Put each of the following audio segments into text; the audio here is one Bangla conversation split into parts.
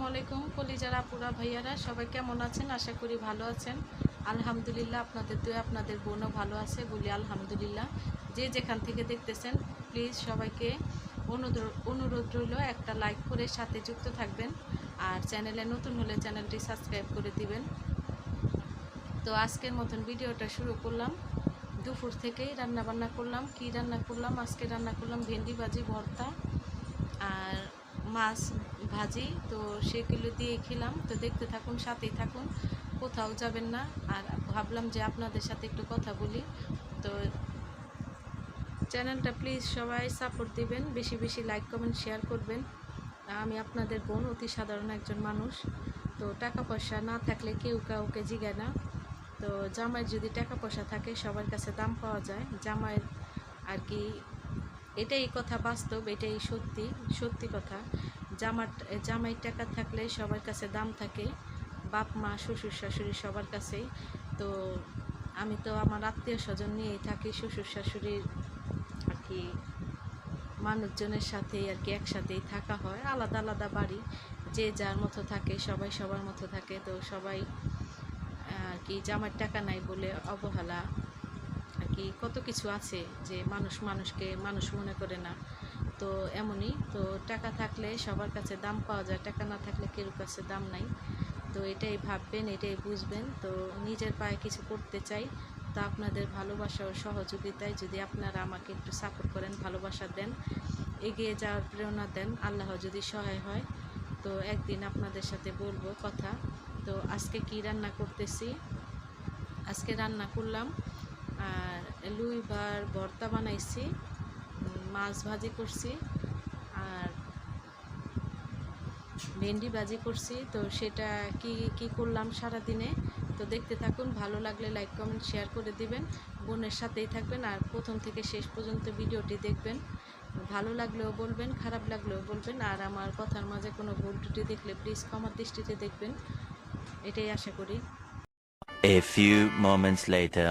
আলাইকুম কলিজার আপুরা ভাইয়ারা সবাই কেমন আছেন? আশা করি ভালো আছেন। আলহামদুলিল্লাহ আপনাদের দোয়া আপনাদের বোনও ভালো আছে বলি আলহামদুলিল্লাহ। যে যেখান থেকে দেখতেছেন প্লিজ সবাইকে অনুরোধ রইল একটা লাইক করে সাথে যুক্ত থাকবেন, আর চ্যানেলে নতুন হলে চ্যানেলটি সাবস্ক্রাইব করে দিবেন। তো আজকের মতন ভিডিওটা শুরু করলাম। দুপুর থেকেই রান্না করলাম। কি রান্না করলাম? আজকে রান্না করলাম ভেন্ডি ভাজি, ভর্তা আর মাছ ভাজি। তো সেগুলো দিয়ে খেলাম। তো দেখতে থাকুন, সাথেই থাকুন, কোথাও যাবেন না। আর ভাবলাম যে আপনাদের সাথে একটু কথা বলি। তো চ্যানেলটা প্লিজ সবাই সাপোর্ট দিবেন, বেশি বেশি লাইক কমেন্ট শেয়ার করবেন। আমি আপনাদের বোন, অতি সাধারণ একজন মানুষ। তো টাকা পয়সা না থাকলে কেউ কাউকে জিগায় না। তো জামাইয়ের যদি টাকা পয়সা থাকে সবার কাছে দাম পাওয়া যায়। জামাইয়ের আর কি এটাই কথা, বাস্তব, এটাই সত্যি কথা। জামাইয়ের টাকা থাকলে সবার কাছে দাম থাকে, বাপ মা শ্বশুর শাশুড়ি সবার কাছেই। তো আমি তো আমার আত্মীয় স্বজন নিয়েই থাকি, শ্বশুর শাশুড়ির আর কি মানুষজনের সাথেই আর কি একসাথেই থাকা হয়। আলাদা আলাদা বাড়ি, যে যার মতো থাকে, সবাই সবার মতো থাকে। তো সবাই আর কি জামাইয়ের টাকা নাই বলে অবহেলা আর কি কত কিছু আছে, যে মানুষ মানুষকে মানুষ মনে করে না। তো এমনই তো, টাকা থাকলে সবার কাছে দাম পাওয়া যায়, টাকা না থাকলে কেউ কাছে দাম নাই। তো এটাই ভাববেন, এটাই বুঝবেন। তো নিজের পায়ে কিছু করতে চাই, তো আপনাদের ভালোবাসা ও সহযোগিতায় যদি আপনারা আমাকে একটু সাপোর্ট করেন, ভালোবাসা দেন, এগিয়ে যাওয়ার প্রেরণা দেন, আল্লাহ যদি সহায় হয় তো একদিন আপনাদের সাথে বলবো কথা। তো আজকে কি রান্না করতেছি? আজকে রান্না করলাম আর লুইবার ভর্তা বানাইছি, মাছ ভাজি করছি আর ভেন্ডি ভাজি করছি। তো সেটা কি কি করলাম সারা দিনে, তো দেখতে থাকুন। ভালো লাগলে লাইক কমেন্ট শেয়ার করে দিবেন, বোনের সাথেই থাকবেন আর প্রথম থেকে শেষ পর্যন্ত ভিডিওটি দেখবেন। ভালো লাগলেও বলবেন, খারাপ লাগলেও বলবেন, আর আমার কথার মাঝে কোনো ভুল ত্রুটি দেখলে প্লিজ ক্ষমার দৃষ্টিতে দেখবেন, এটাই আশা করি। A few moments later.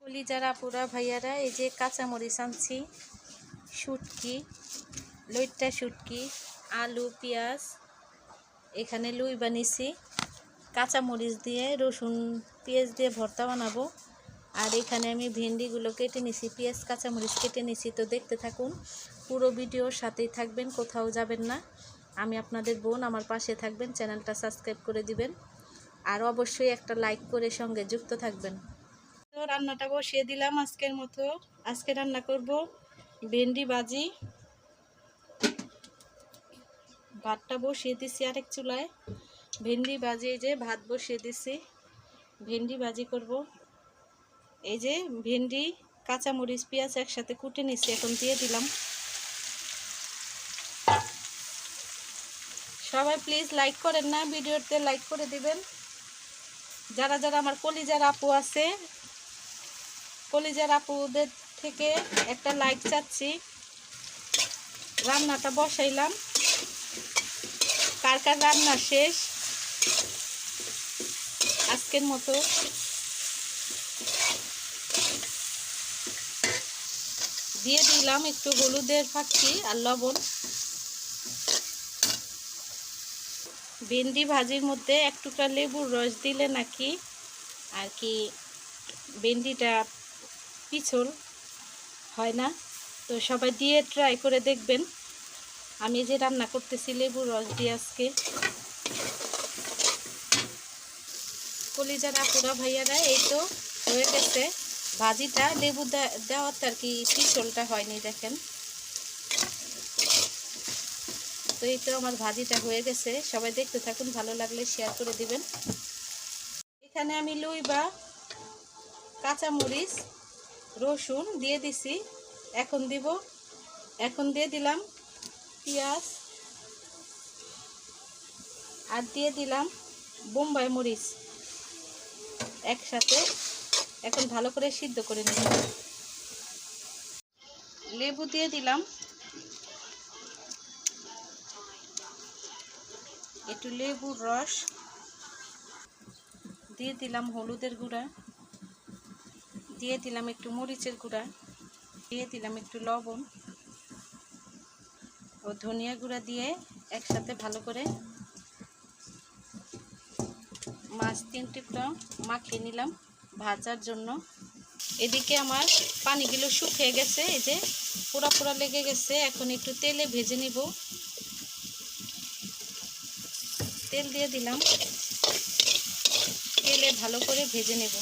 কলিজার আপুরা ভাইয়ারা, এই যে কাঁচামরিচ আনছি, শুটকি, লইট্টা শুটকি, আলু, পেঁয়াজ, এখানে লুই বানিয়েছি, কাঁচামরিচ দিয়ে রসুন পেঁয়াজ দিয়ে ভর্তা বানাবো। আর এখানে আমি ভেন্ডিগুলো কেটে নিছি, পেঁয়াজ কাঁচামরিচ কেটে নিছি। তো দেখতে থাকুন, পুরো ভিডিওর সাথেই থাকবেন, কোথাও যাবেন না। আমি আপনাদের বোন, আমার পাশে থাকবেন, চ্যানেলটা সাবস্ক্রাইব করে দিবেন, আর অবশ্যই একটা লাইক করে সঙ্গে যুক্ত থাকবেন। তো রান্নাটা বসিয়ে দিলাম আজকের মতো। আজকে রান্না করব ভেন্ডি ভাজি। ভাতটা বসিয়ে দিছি আরেক চুলায়, ভেন্ডি ভাজি, এই যে ভাত বসিয়ে দিছি, ভেন্ডি ভাজি করব। এই যে ভেন্ডি, কাঁচামরিচ, পেঁয়াজ একসাথে কুটে নিছি, এখন দিয়ে দিলাম। সবাই প্লিজ লাইক করেন না, ভিডিওতে লাইক করে দিবেন। যারা যারা আমার কলিজার আপু আছে, কলিজার আপুদের থেকে একটা লাইক চাচ্ছি। রান্নাটা বসাইলাম, কার কার রান্না শেষ আজকের মতো। দিয়ে দিলাম একটু হলুদের ফাঁকি আর লবণ। ভেন্ডি ভাজির মধ্যে এক টুকরা লেবুর রস দিলে নাকি আর কি ভেন্ডিটা পিছল হয় না। তো সবাই দিয়ে ট্রাই করে দেখবেন। আমি যে রান্না করতেছি লেবুর রস দিয়ে আজকে। কলিজার আপুরা ভাইয়ারা, এই তো হয়ে গেছে ভাজিটা, লেবু দেওয়াতে আর কি পিছলটা হয়নি, দেখেন। তো এই তো আমার ভাজিটা হয়ে গেছে, সবাই দেখতে থাকুন, ভালো লাগলে শেয়ার করে দিবেন। এখানে আমি লুই বা কাঁচামরিচ, রসুন দিয়ে দিছি, এখন দিয়ে দিলাম পেঁয়াজ, আর দিয়ে দিলাম বোম্বাই মরিচ একসাথে। এখন ভালো করে সিদ্ধ করে নিব। লেবু দিয়ে দিলাম, একটু লেবুর রস দিয়ে দিলাম, হলুদের গুঁড়া, দিয়ে দিলাম একটু মরিচের গুঁড়া, দিয়ে দিলাম একটু লবণ ও ধনিয়া গুঁড়া দিয়ে একসাথে ভালো করে মাছ 3টা মাখিয়ে নিলাম ভাজার জন্য। এদিকে আমার পানিগুলো শুকিয়ে গেছে, এই যে পোড়া পোড়া লেগে গেছে। এখন একটু তেলে ভেজে নিব। তেল দিয়ে দিলাম, তেলে ভালো করে ভেজে নেব।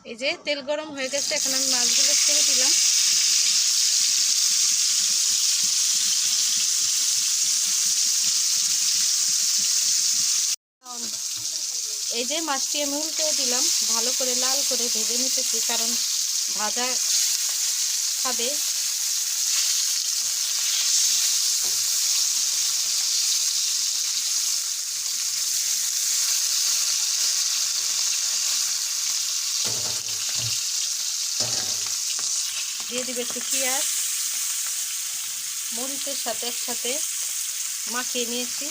এই যে তেল গরম হয়ে গেছে, এখন আমি মাছগুলো ছেড়ে দিলাম। এই যে মাছটি আমি উল্টে দিলাম, ভালো করে লাল করে ভেজে নিতেছি, কারণ ভাজা খাবে। দিয়ে দিবে একটু পেঁয়াজ, মরিচের সাথে একসাথে মাখিয়ে নিয়েছি।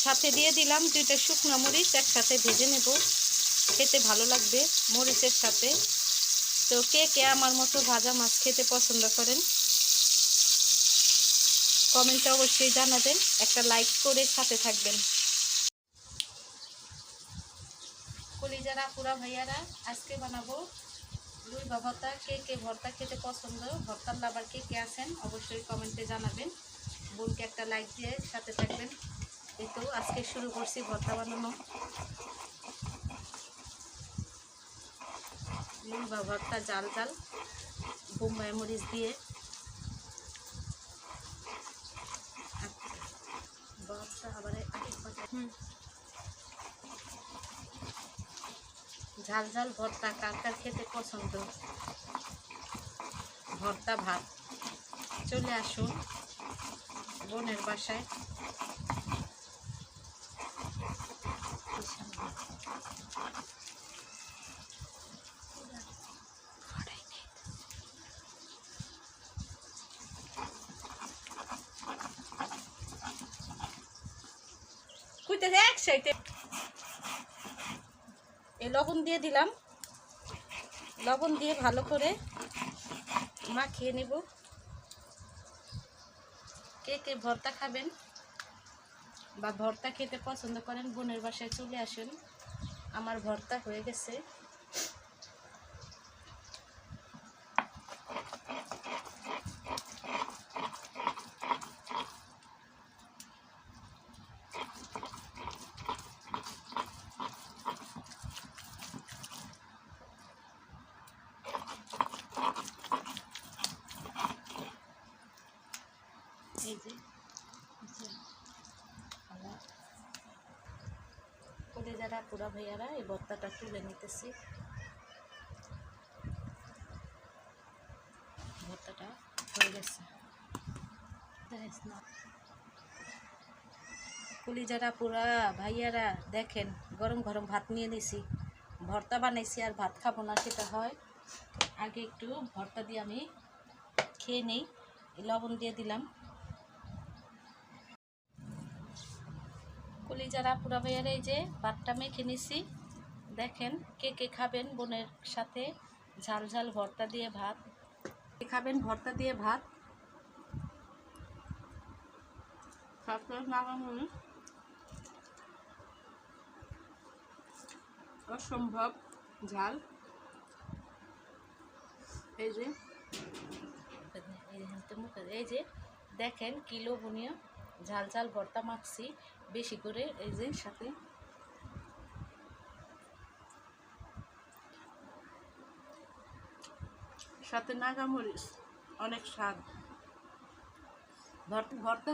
সাথে দিয়ে দিলাম 2টা শুকনো মরিচ, একসাথে ভেজে নেব, খেতে ভালো লাগবে মরিচের সাথে। তো কে কে আমার মতো ভাজা মাছ খেতে পছন্দ করেন কমেন্টে অবশ্যই জানাবেন, একটা লাইক করে সাথে থাকবেন। কলিজারা পুরা ভাইয়ারা, আজকে বানাবো রুই বা ভর্তা। কে কে ভর্তা খেতে পছন্দ, ভর্তার লাভার কে কে আছেন অবশ্যই কমেন্টে জানাবেন। বোনকে একটা লাইক দিয়ে সাথে থাকবেন। এই তো আজকে শুরু করছি ভর্তা বানানো, রুই বা ভর্তা জাল জাল বোম্বাই মরিচ দিয়ে। ভর্তা আবার ঝাল ঝাল ভর্তা কার কার খেতে পছন্দ, ভর্তা ভাত। চলে আসুন বোনের বাসায়। এই লবণ দিয়ে দিলাম, লবণ দিয়ে ভালো করে মাখিয়ে নেব। কে কে ভর্তা খাবেন বা ভর্তা খেতে পছন্দ করেন বোনের বাসায় চলে আসুন। আমার ভর্তা হয়ে গেছে। এই যে কলিজারা পুরা ভাইয়ারা, এই ভর্তাটা তুলে নিতেছি। ভর্তাটা হয়ে গেছে। কলিজারা পুরা ভাইয়ারা দেখেন, গরম গরম ভাত নিয়ে নিছি। ভর্তা বানাইছি আর ভাত খাবো না সেটা হয়। আগে একটু ভর্তা দিয়ে আমি খেয়ে নেই। লবণ দিয়ে দিলাম। কলিজারা পুরা ভাইয়ারা, এই যে ভাতটা মেখে নিছি। দেখেন কে কে খাবেন বোনের সাথে ঝাল ঝাল ভর্তা দিয়ে ভাত। কে খাবেন ভর্তা দিয়ে ভাত? অসম্ভব ঝাল। এই যে এই যে দেখেন কি লোভনীয় ঝাল ঝাল ভর্তা মাখছি বেশি করে। এই যে সাথে সাথে নাগামরিচ, অনেক স্বাদ। ভর্তা